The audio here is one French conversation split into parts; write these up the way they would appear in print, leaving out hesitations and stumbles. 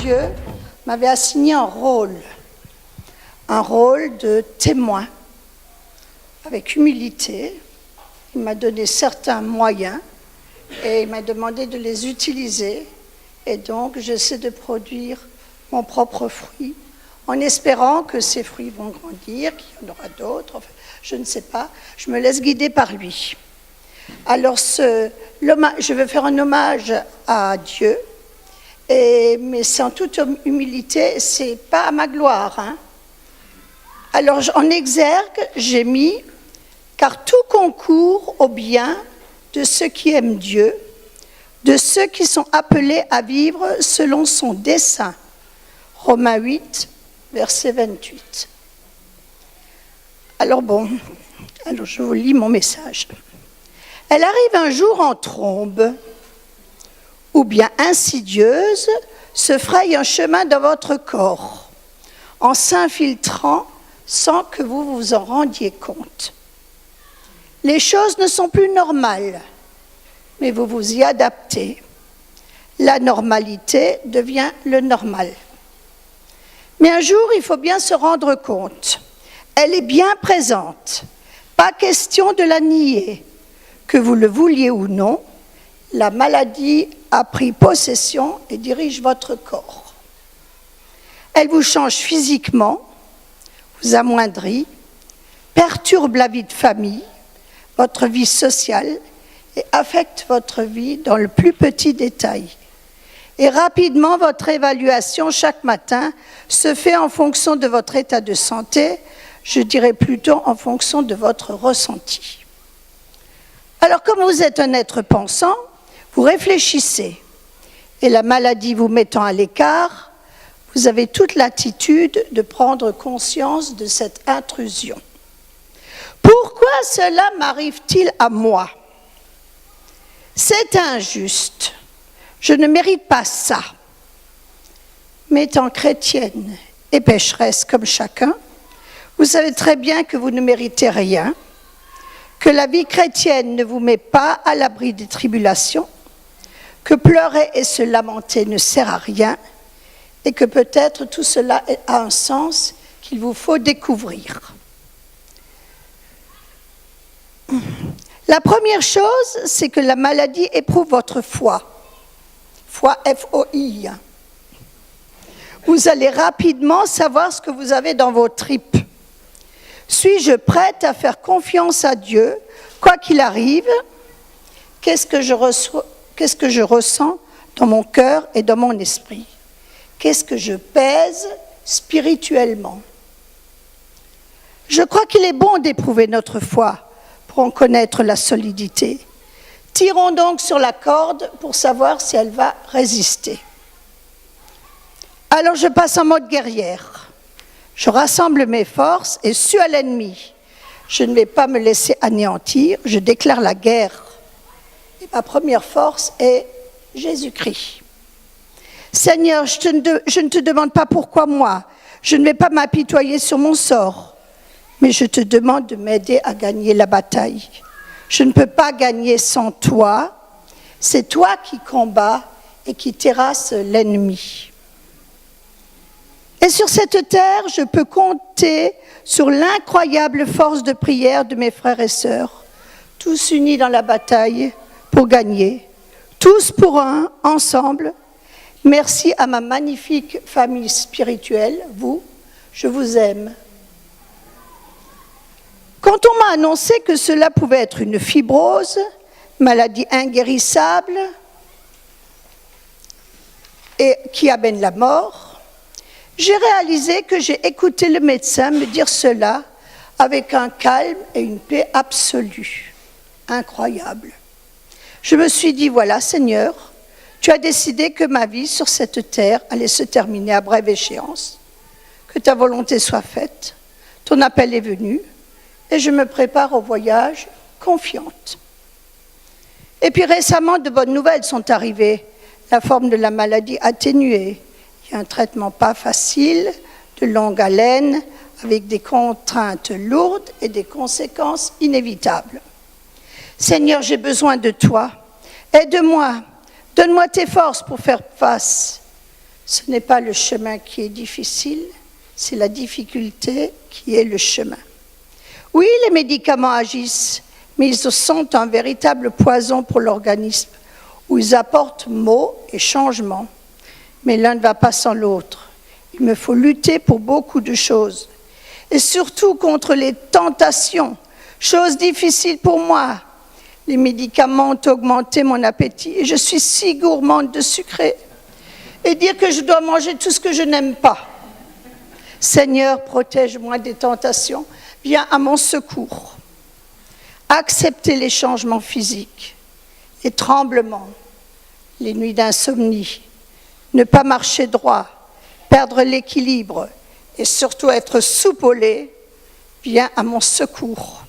Dieu m'avait assigné un rôle de témoin, avec humilité. Il m'a donné certains moyens et il m'a demandé de les utiliser. Et donc, j'essaie de produire mon propre fruit, en espérant que ces fruits vont grandir, qu'il y en aura d'autres, enfin, je ne sais pas. Je me laisse guider par lui. Alors, je veux faire un hommage à Dieu, mais c'est en toute humilité, c'est pas à ma gloire. Alors, en exergue, j'ai mis « Car tout concourt au bien de ceux qui aiment Dieu, de ceux qui sont appelés à vivre selon son dessein. » Romains 8, verset 28. Alors je vous lis mon message. Elle arrive un jour en trombe, ou bien insidieuse, se fraye un chemin dans votre corps, en s'infiltrant sans que vous vous en rendiez compte. Les choses ne sont plus normales, mais vous vous y adaptez. La normalité devient le normal. Mais un jour, il faut bien se rendre compte. Elle est bien présente. Pas question de la nier. Que vous le vouliez ou non, la maladie a pris possession et dirige votre corps. Elle vous change physiquement, vous amoindrit, perturbe la vie de famille, votre vie sociale et affecte votre vie dans le plus petit détail. Et rapidement, votre évaluation chaque matin se fait en fonction de votre état de santé, je dirais plutôt en fonction de votre ressenti. Alors, comme vous êtes un être pensant, vous réfléchissez. Et la maladie vous mettant à l'écart, vous avez toute l'attitude de prendre conscience de cette intrusion. Pourquoi cela m'arrive-t-il à moi ? C'est injuste. Je ne mérite pas ça. Mais étant chrétienne et pécheresse comme chacun, vous savez très bien que vous ne méritez rien, que la vie chrétienne ne vous met pas à l'abri des tribulations, que pleurer et se lamenter ne sert à rien, et que peut-être tout cela a un sens qu'il vous faut découvrir. La première chose, c'est que la maladie éprouve votre foi. Foi F-O-I. Vous allez rapidement savoir ce que vous avez dans vos tripes. Suis-je prête à faire confiance à Dieu, quoi qu'il arrive ? Qu'est-ce que je ressens dans mon cœur et dans mon esprit ? Qu'est-ce que je pèse spirituellement ? Je crois qu'il est bon d'éprouver notre foi pour en connaître la solidité. Tirons donc sur la corde pour savoir si elle va résister. Alors je passe en mode guerrière. Je rassemble mes forces et suis à l'ennemi. Je ne vais pas me laisser anéantir, je déclare la guerre. Et ma première force est Jésus-Christ. Seigneur, je ne te demande pas pourquoi moi. Je ne vais pas m'apitoyer sur mon sort. Mais je te demande de m'aider à gagner la bataille. Je ne peux pas gagner sans toi. C'est toi qui combats et qui terrasses l'ennemi. Et sur cette terre, je peux compter sur l'incroyable force de prière de mes frères et sœurs, tous unis dans la bataille pour gagner, tous pour un, ensemble. Merci à ma magnifique famille spirituelle, vous, je vous aime. Quand on m'a annoncé que cela pouvait être une fibrose, maladie inguérissable et qui amène la mort, j'ai réalisé que j'ai écouté le médecin me dire cela avec un calme et une paix absolue, incroyable. Je me suis dit, voilà Seigneur, tu as décidé que ma vie sur cette terre allait se terminer à brève échéance, que ta volonté soit faite, ton appel est venu, et je me prépare au voyage confiante. Et puis récemment, de bonnes nouvelles sont arrivées. La forme de la maladie atténuée. Il y a un traitement pas facile, de longue haleine, avec des contraintes lourdes et des conséquences inévitables. Seigneur, j'ai besoin de toi. Aide-moi. Donne-moi tes forces pour faire face. Ce n'est pas le chemin qui est difficile, c'est la difficulté qui est le chemin. Oui, les médicaments agissent, mais ils sont un véritable poison pour l'organisme, où ils apportent maux et changements. Mais l'un ne va pas sans l'autre. Il me faut lutter pour beaucoup de choses, et surtout contre les tentations, chose difficile pour moi. Les médicaments ont augmenté mon appétit et je suis si gourmande de sucré. Et dire que je dois manger tout ce que je n'aime pas. Seigneur, protège-moi des tentations, viens à mon secours. Accepter les changements physiques, les tremblements, les nuits d'insomnie, ne pas marcher droit, perdre l'équilibre et surtout être soupolé, viens à mon secours.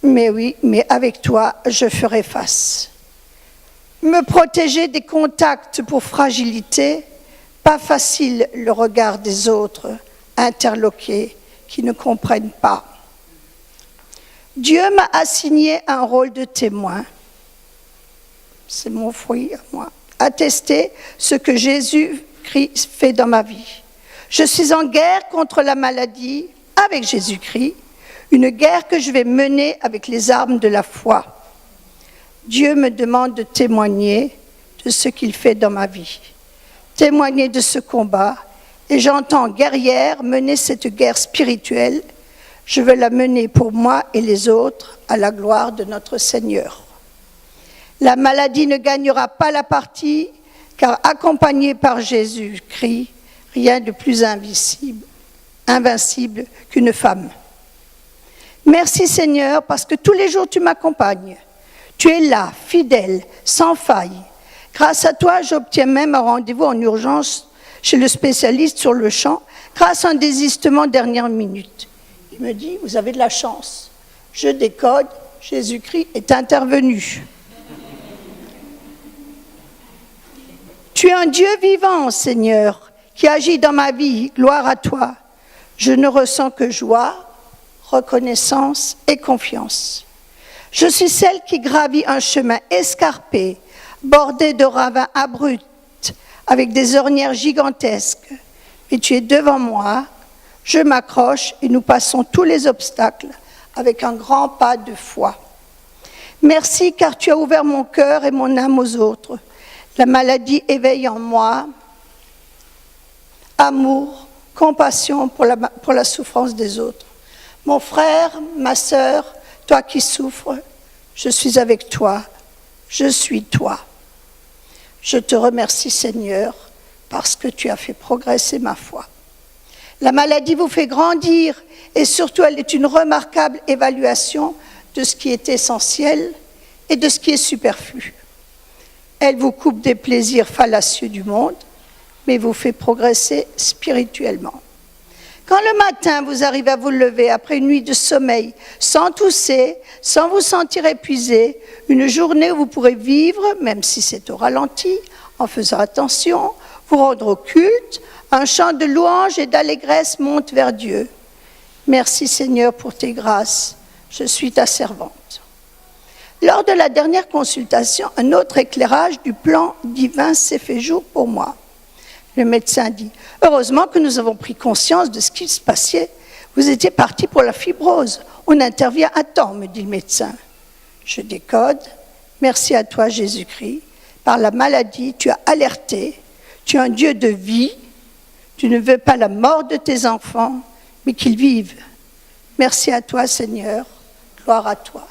Mais oui, mais avec toi, je ferai face. Me protéger des contacts pour fragilité, pas facile le regard des autres, interloqués, qui ne comprennent pas. Dieu m'a assigné un rôle de témoin. C'est mon fruit à moi. Attester ce que Jésus-Christ fait dans ma vie. Je suis en guerre contre la maladie avec Jésus-Christ, une guerre que je vais mener avec les armes de la foi. Dieu me demande de témoigner de ce qu'il fait dans ma vie, témoigner de ce combat, et j'entends guerrière mener cette guerre spirituelle. Je veux la mener pour moi et les autres à la gloire de notre Seigneur. La maladie ne gagnera pas la partie, car accompagnée par Jésus-Christ, rien de plus invincible qu'une femme. Merci Seigneur, parce que tous les jours tu m'accompagnes. Tu es là, fidèle, sans faille. Grâce à toi, j'obtiens même un rendez-vous en urgence chez le spécialiste sur le champ, grâce à un désistement dernière minute. Il me dit, vous avez de la chance. Je décode, Jésus-Christ est intervenu. Tu es un Dieu vivant, Seigneur, qui agit dans ma vie, gloire à toi. Je ne ressens que joie, reconnaissance et confiance. Je suis celle qui gravit un chemin escarpé, bordé de ravins abrupts, avec des ornières gigantesques. Mais tu es devant moi, je m'accroche et nous passons tous les obstacles avec un grand pas de foi. Merci car tu as ouvert mon cœur et mon âme aux autres. La maladie éveille en moi amour, compassion pour la souffrance des autres. Mon frère, ma sœur, toi qui souffres, je suis avec toi, je suis toi. Je te remercie Seigneur parce que tu as fait progresser ma foi. La maladie vous fait grandir et surtout elle est une remarquable évaluation de ce qui est essentiel et de ce qui est superflu. Elle vous coupe des plaisirs fallacieux du monde, mais vous fait progresser spirituellement. Quand le matin, vous arrivez à vous lever après une nuit de sommeil, sans tousser, sans vous sentir épuisé, une journée où vous pourrez vivre, même si c'est au ralenti, en faisant attention, vous rendre au culte, un chant de louange et d'allégresse monte vers Dieu. Merci Seigneur pour tes grâces, je suis ta servante. Lors de la dernière consultation, un autre éclairage du plan divin s'est fait jour pour moi. Le médecin dit, heureusement que nous avons pris conscience de ce qui se passait. Vous étiez parti pour la fibrose. On intervient à temps, me dit le médecin. Je décode. Merci à toi, Jésus-Christ. Par la maladie, tu as alerté. Tu es un Dieu de vie. Tu ne veux pas la mort de tes enfants, mais qu'ils vivent. Merci à toi, Seigneur. Gloire à toi.